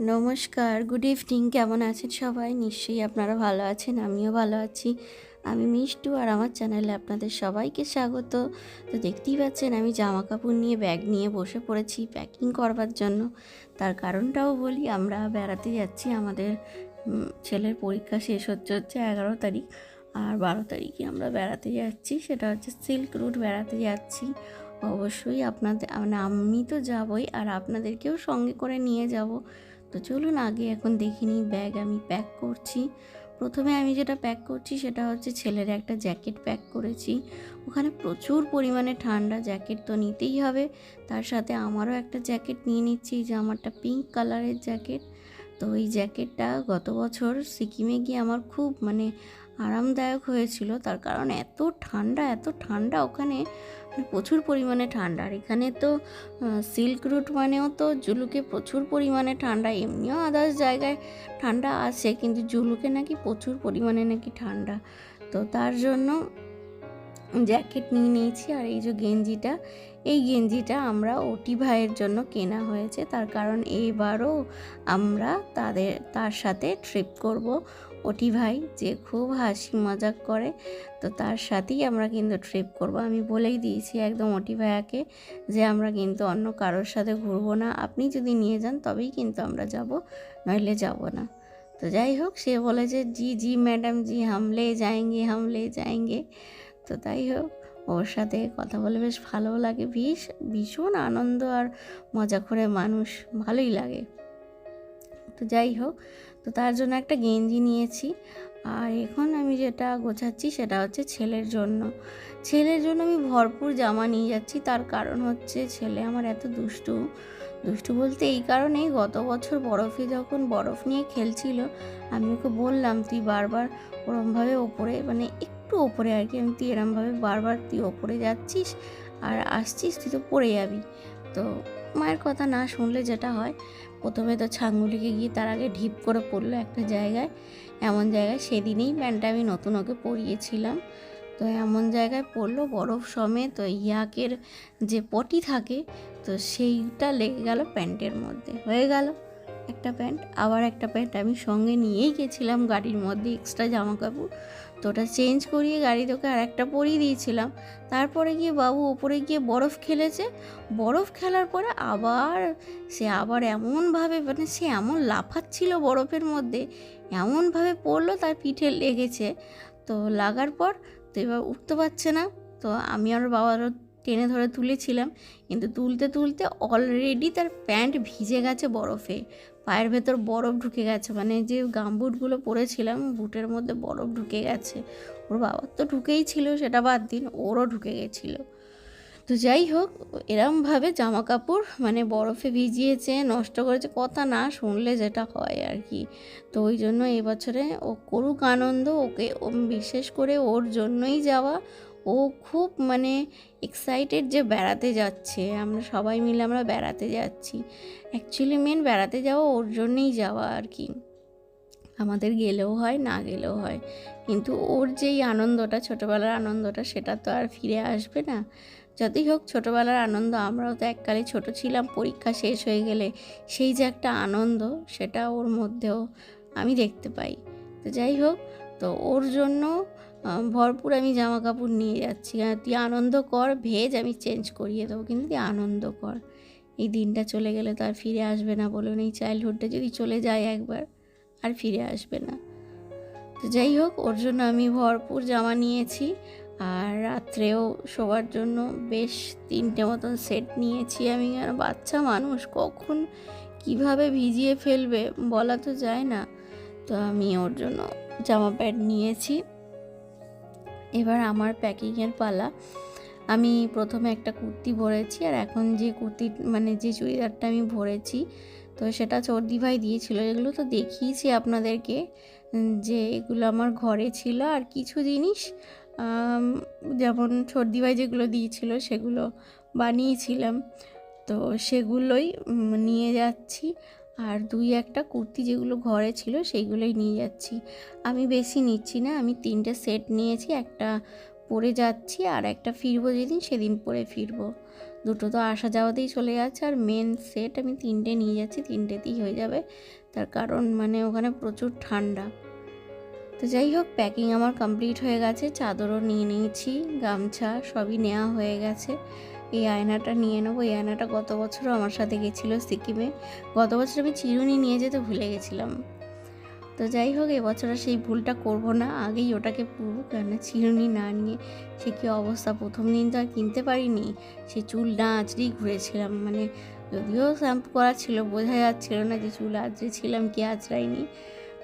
নমস্কার, good evening. কেমন আছেন সবাই? নিশ্চয়ই আপনারা ভালো আছেন, আমিও ভালো আছি। আমি মিষ্টু আর আমার চ্যানেলে আপনাদের সবাইকে স্বাগত। তো দেখতেই পাচ্ছেন আমি জামা কাপড় নিয়ে ব্যাগ নিয়ে বসে পড়েছি প্যাকিং করবার জন্য। তার কারণটাও বলি, আমরা বেড়াতে যাচ্ছি। আমাদের ছেলের পরীক্ষা শেষ হচ্ছে 11 তারিখ, আর 12 তারিখে আমরা বেড়াতে যাচ্ছি। সেটা হচ্ছে সিল্ক রুট বেড়াতে যাচ্ছি। অবশ্যই আপনাদের মানে আমি তো যাবই, আর আপনাদেরকেও সঙ্গে করে নিয়ে যাব। তো চলুন আগে এখন দেখে নিই ব্যাগ আমি প্যাক করছি। প্রথমে আমি যেটা প্যাক করছি সেটা হচ্ছে ছেলের একটা জ্যাকেট প্যাক করেছি। ওখানে প্রচুর পরিমাণে ঠান্ডা, জ্যাকেট তো নিতেই হবে। তার সাথে আমারও একটা জ্যাকেট নিয়ে নিচ্ছি, যে আমারটা পিঙ্ক কালারের জ্যাকেট। তো এই জ্যাকেটটা গত বছর সিকিমে গিয়ে আমার খুব আরামদায়ক হয়েছিল। তার কারণ এত ঠান্ডা ওখানে, প্রচুর পরিমাণে ঠান্ডা। আর এখানে তো সিল্ক রুট মানেও তো জুলুকে প্রচুর পরিমাণে ঠান্ডা। এমনিও আদার্স জায়গায় ঠান্ডা আছে, কিন্তু জুলুকে নাকি প্রচুর পরিমাণে নাকি ঠান্ডা। তো তার জন্য জ্যাকেট নিয়ে নিয়েছি। আর এই যে গেঞ্জিটা, এই গেঞ্জিটা আমরা ওটি ভাইয়ের জন্য কেনা হয়েছে। তার কারণ এইবারও আমরা তার সাথে ট্রিপ করব। ওটি ভাই যে খুব হাসি মজাক করে, তো তার সাথেই আমরা কিন্তু ট্রিপ করব। আমি বলেই দিয়েছি একদম ওটি ভাইয়াকে যে আমরা কিন্তু অন্য কারোর সাথে ঘুরবো না, আপনি যদি নিয়ে যান তবেই কিন্তু আমরা যাব, নইলে যাব না। তো যাই হোক, সে বলে যে জি জি ম্যাডাম জি, হাম লে যাएंगे। তো তাই হোক, ওর সাথে কথা বলে বেশ ভালোও লাগে। ভীষণ আনন্দ আর মজা করে মানুষ, ভালোই লাগে। তো যাই হোক, তো তার জন্য একটা গেঞ্জি নিয়েছি। আর এখন আমি যেটা গোছাচ্ছি সেটা হচ্ছে ছেলের জন্য আমি ভরপুর জামা নিয়ে যাচ্ছি। তার কারণ হচ্ছে ছেলে আমার এত দুষ্টু বলতে এই কারণেই, গত বছর বরফে যখন বরফ নিয়ে খেলছিল, আমি ওকে বললাম তুই বারবার ওরমভাবে ওপরে, একটু ওপরে আর কি, তুই এরমভাবে বারবার তুই ওপরে যাচ্ছিস আর আসছিস, তুই তো পড়ে যাবি। তো মায়ের কথা না শুনলে যেটা হয়, প্রথমে তো ছাঙ্গুলিকে গিয়ে তার আগে ঢিপ করে পড়লো একটা জায়গায়, এমন জায়গায় সেদিনেই প্যান্টটা আমি নতুন ওকে পরিয়েছিলাম। তো এমন জায়গায় পড়লো বরফ সমেত, তো ইয়াকের যে পটি থাকে, তো সেইটা লেগে গেল প্যান্টের মধ্যে, হয়ে গেল একটা প্যান্ট। আবার একটা প্যান্ট আমি সঙ্গে নিয়েই গেছিলাম গাড়ির মধ্যে, এক্সট্রা জামা কাপড়, তো ওটা চেঞ্জ করিয়ে গাড়িতে ওকে আর একটা পরিয়ে দিয়েছিলাম। তারপরে গিয়ে বাবু ওপরে গিয়ে বরফ খেলেছে। বরফ খেলার পরে সে আবার এমনভাবে, সে এমন লাফাচ্ছিল বরফের মধ্যে, এমনভাবে পড়লো তার পিঠে লেগেছে। তো লাগার পর তো এবার উঠতে পারছে না। তো আমি আর বাবারও টেনে ধরে তুলেছিলাম, কিন্তু তুলতে তুলতে অলরেডি তার প্যান্ট ভিজে গেছে বরফে, পায়ের ভেতর বরফ ঢুকে গেছে, যে গামবুটগুলো পরেছিলাম বুটের মধ্যে বরফ ঢুকে গেছে। ওর বাবার তো ঢুকেই ছিল, সেটা বাদ দিন, ওরও ঢুকে গেছিলো। তো যাই হোক, এরমভাবে জামা কাপড় বরফে ভিজিয়েছে, নষ্ট করেছে, কথা না শুনলে যেটা হয় আর কি। তো ওই জন্য এবছরে ও করুক আনন্দ, ওকে বিশেষ করে ওর জন্যই যাওয়া। ও খুব এক্সাইটেড যে বেড়াতে যাচ্ছে, আমরা সবাই মিলে আমরা বেড়াতে যাচ্ছি। অ্যাকচুয়ালি মেন বেড়াতে যাওয়া ওর জন্যই যাওয়া আর কি, আমাদের গেলেও হয় না গেলেও হয়, কিন্তু ওর যেই আনন্দটা, ছোটোবেলার আনন্দটা, সেটা তো আর ফিরে আসবে না। যতই হোক ছোটোবেলার আনন্দ, আমরাও তো এককালে ছোট ছিলাম, পরীক্ষা শেষ হয়ে গেলে সেই যে একটা আনন্দ, সেটা ওর মধ্যেও আমি দেখতে পাই। তো যাই হোক, তো ওর জন্য ভরপুর আমি জামা কাপড় নিয়ে যাচ্ছি। তুই আনন্দ কর, ভেজ আমি চেঞ্জ করিয়ে দেবো, কিন্তু তুই আনন্দ কর। এই দিনটা চলে গেলে তো আর ফিরে আসবে না, বলুন। এই চাইল্ডহুডটা যদি চলে যায় একবার, আর ফিরে আসবে না। তো যাই হোক, ওর জন্য আমি ভরপুর জামা নিয়েছি। আর রাত্রেও শোবার জন্য বেশ 3টে মতন সেট নিয়েছি আমি, আর বাচ্চা মানুষ কখন কিভাবে ভিজিয়ে ফেলবে বলা তো যায় না। তো আমি ওর জন্য জামা প্যান্ট নিয়েছি। এবার আমার প্যাকিংয়ের পালা। আমি প্রথমে একটা কুর্তি ভরেছি, আর এখন যে কুর্তি যে চুড়িদারটা আমি ভরেছি, তো সেটা চর্দি ভাই দিয়েছিল। এগুলো তো দেখিয়েছি আপনাদেরকে, যে এগুলো আমার ঘরে ছিল। আর কিছু জিনিস যেমন সর্দি ভাই যেগুলো দিয়েছিল সেগুলো বানিয়েছিলাম, তো সেগুলোই নিয়ে যাচ্ছি। আর 2-1টা কুর্তি যেগুলো ঘরে ছিল সেইগুলোই নিয়ে যাচ্ছি। আমি বেশি নিচ্ছি না, আমি 3টে সেট নিয়েছি, একটা পরে যাচ্ছি আর একটা ফিরবো যেদিন সেদিন পরে ফিরবো। দুটো তো আসা যাওয়াতেই চলে যাচ্ছে, আর মেন সেট আমি 3টে নিয়ে যাচ্ছি, 3টেতেই হয়ে যাবে। তার কারণ মানে ওখানে প্রচুর ঠান্ডা। তো যাই হোক, প্যাকিং আমার কমপ্লিট হয়ে গেছে, চাদরও নিয়ে নিয়েছি, গামছা সবই নেওয়া হয়ে গেছে। এই আয়নাটা নিয়ে নেবো। এই আয়নাটা গত বছরও আমার সাথে গেছিলো সিকিমে। গত বছর আমি চিরুনি নিয়ে যেতে ভুলে গেছিলাম। তো যাই হোক, এবছর সেই ভুলটা করব না, আগেই ওটাকে পুরো, কেন চিরুনি না নিয়ে সে কী অবস্থা। প্রথম দিন তো আর কিনতে পারিনি, সে চুল না আঁচড়েই ঘুরেছিলাম। মানে যদিও শ্যাম্পু করা ছিল, বোঝা যাচ্ছিল না যে চুল আঁচড়েছিলাম কি আঁচড়াইনি।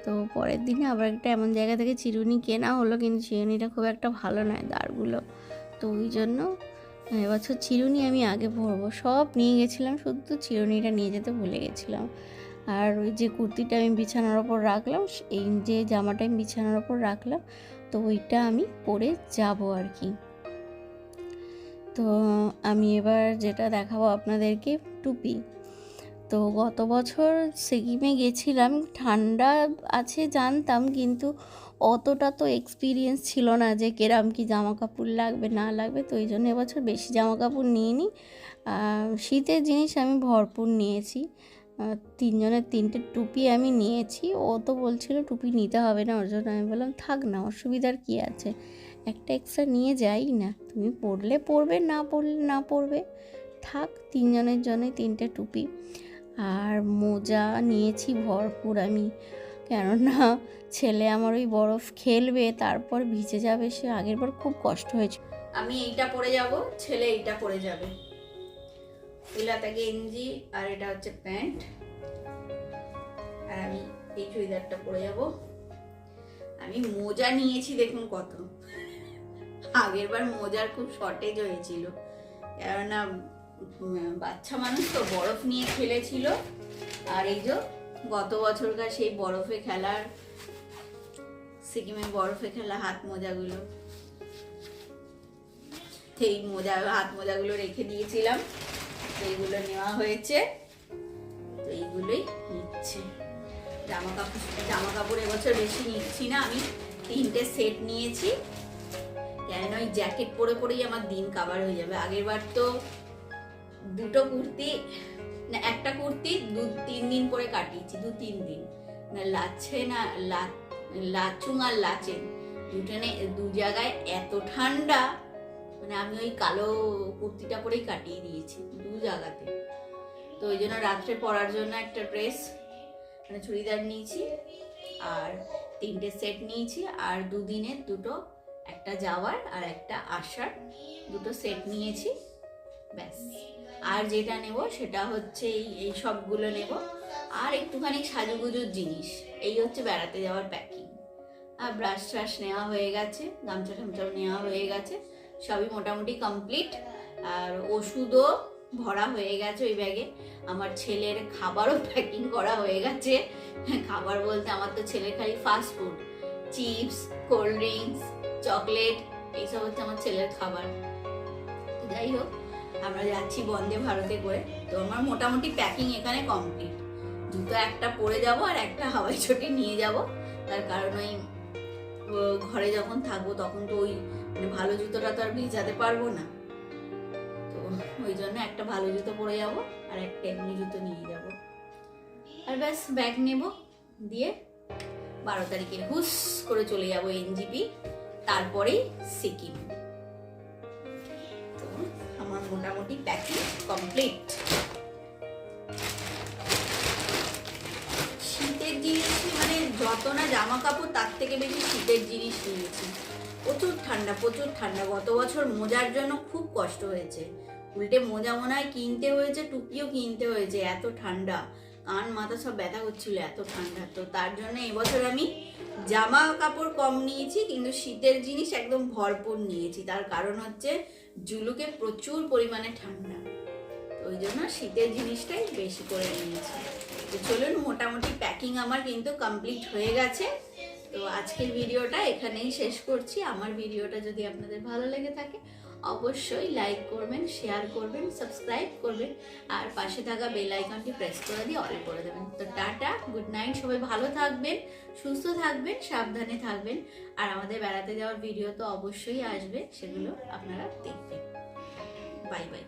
তো পরের দিনে আবার একটা এমন জায়গা থেকে চিরুনি কেনা হলো, কিন্তু চিরুনিটা খুব একটা ভালো নয়, দাঁড়গুলো। তো ওই জন্য এবছর চিরুনি আমি আগে ভরবো। সব নিয়ে গেছিলাম, শুধু চিরুনিটা নিয়ে যেতে ভুলে গেছিলাম। আর ওই যে কুর্তিটা আমি বিছানার ওপর রাখলাম, এই যে জামাটা আমি বিছানার ওপর রাখলাম, তো ওইটা আমি পরে যাব আর কি। তো আমি এবার যেটা দেখাবো আপনাদেরকে, টুপি। তো গত বছর সিকিমে গেছিলাম, ঠান্ডা আছে জানতাম, কিন্তু অতটা তো এক্সপিরিয়েন্স ছিল না যে কেরাম কি জামা কাপড় লাগবে না লাগবে। তো এই জন্য এবছর বেশি জামা কাপড় নিইনি। শীতের জিনিস আমি ভরপুর নিয়েছি। 3জনের 3টে টুপি আমি নিয়েছি। ও তো বলছিল টুপি নিতে হবে না, ওর জন্য আমি বললাম থাক না, অসুবিধার কী আছে, একটা এক্সট্রা নিয়ে যাই না, তুমি পরলে পরবে, না পরলে না পরবে, থাক। 3জনের জন্যই 3টে টুপি। আর মোজা নিয়েছি ভরপুর আমি, কেননা ছেলে আমার ওই বরফ খেলবে, তারপর ভিজে যাবে, সে আগেরবার খুব কষ্ট হয়েছে। আমি এইটা পরে যাব, ছেলে এইটা পরে যাবে, ইলাতা গেঞ্জি আর এটা হচ্ছে প্যান্ট, আর আমি এই চুড়িদারটা পরে যাব। আমি মোজা নিয়েছি দেখুন কত, আগেরবার মোজার খুব শর্টেজ হয়েছিল, কেননা বাচ্চা মানুষ তো বরফ নিয়ে খেলেছিল। আর এই যে গত বছরকার সেই বরফে খেলার, সিকিমে বরফে খেলা হাত মোজাগুলো, সেই হাত মোজাগুলো রেখে দিয়েছিলাম, এইগুলো নেওয়া হয়েছে, তো এইগুলোই নিচ্ছে। জামা কাপড় এবছর বেশি নিচ্ছি না, আমি 3টে সেট নিয়েছি, কেন ওই জ্যাকেট পরে পরেই আমার দিন কাভার হয়ে যাবে। আগের বার তো দুটো কুর্তি, না একটা কুর্তি 2-3 দিন পরে কাটিয়েছি, 2-3 দিন, না লাচ্ছে না লাচুং আর লাচেন দু জায়গায় এত ঠান্ডা, মানে আমি ওই কালো কুর্তিটা পরেই কাটিয়ে দিয়েছি 2 জায়গাতে। তো ওই জন্য রাত্রে পরার জন্য একটা ড্রেস, মানে চুড়িদার নিয়েছি, আর 3টে সেট নিয়েছি, আর 2 দিনের দুটো, একটা যাওয়ার আর একটা আসার, দুটো সেট নিয়েছি, ব্যাস। আর যেটা নেব সেটা হচ্ছে এই সবগুলো নেব, আর একটুখানি সাজুগুজুর জিনিস, এই হচ্ছে বেড়াতে যাওয়ার প্যাকিং। আর ব্রাশ ট্রাশ নেওয়া হয়ে গেছে, গামছা টামছাও নেওয়া হয়ে গেছে, সবই মোটামুটি কমপ্লিট। আর ওষুধও ভরা হয়ে গেছে ওই ব্যাগে। আমার ছেলের খাবারও প্যাকিং করা হয়ে গেছে। খাবার বলতে আমার তো ছেলের খালি fast food, chips, cold drinks, chocolate, এইসব হচ্ছে আমার ছেলের খাবার। যাই হোক, আমরা যাচ্ছি বন্দে ভারতে করে, তো আমার মোটামুটি প্যাকিং এখানে কমপ্লিট। জুতো একটা পরে যাব, আর একটা হাওয়াই চটি নিয়ে যাব, তার কারণ ওই ঘরে যখন থাকবো তখন তো ওই মানে ভালো জুতোটা তো আর ভিজাতে পারবো না, তো ওই জন্য একটা ভালো জুতো পরে যাব, আর একটা এমনি জুতো নিয়ে যাব, আর ব্যাস ব্যাগ নেব, দিয়ে 12 তারিখে হুস করে চলে যাব এনজিপি, তারপরেই সিকিম। তো আমার মোটামুটি প্যাকিং কমপ্লিট। শীতের জিনিস মানে যত না জামা কাপড়, তার থেকে বেশি শীতের জিনিস নিয়েছি। প্রচুর ঠান্ডা, প্রচুর ঠান্ডা। গত বছর মোজার জন্য খুব কষ্ট হয়েছে, উল্টে মোজা মনে হয় কিনতে হয়েছে, টুপিও কিনতে হয়েছে, এত ঠান্ডা, কান মাথা সব ব্যথা করছিল, এত ঠান্ডা। তো তার জন্য এবছর আমি জামা কাপড় কম নিয়েছি, কিন্তু শীতের জিনিস একদম ভরপুর নিয়েছি। তার কারণ হচ্ছে জুলুকে প্রচুর পরিমাণে ঠান্ডা, ওই জন্য শীতের জিনিসটাই বেশি করে নিয়েছি। তো চলুন, মোটামুটি প্যাকিং আমার কিন্তু কমপ্লিট হয়ে গেছে। তো আজকের ভিডিওটা এখানেই শেষ করছি। আমার ভিডিওটা যদি আপনাদের ভালো লেগে থাকে অবশ্যই লাইক করবেন, শেয়ার করবেন, সাবস্ক্রাইব করবেন, আর পাশে থাকা বেল আইকনটি প্রেস করে দিয়ে অল করে দেবেন। তো টাটা, গুড নাইট, সবাই ভালো থাকবেন, সুস্থ থাকবেন, সাবধানে থাকবেন, আর আমাদের বেড়াতে যাওয়ার ভিডিও তো অবশ্যই আসবে, সেগুলো আপনারা দেখবেন। Bye bye.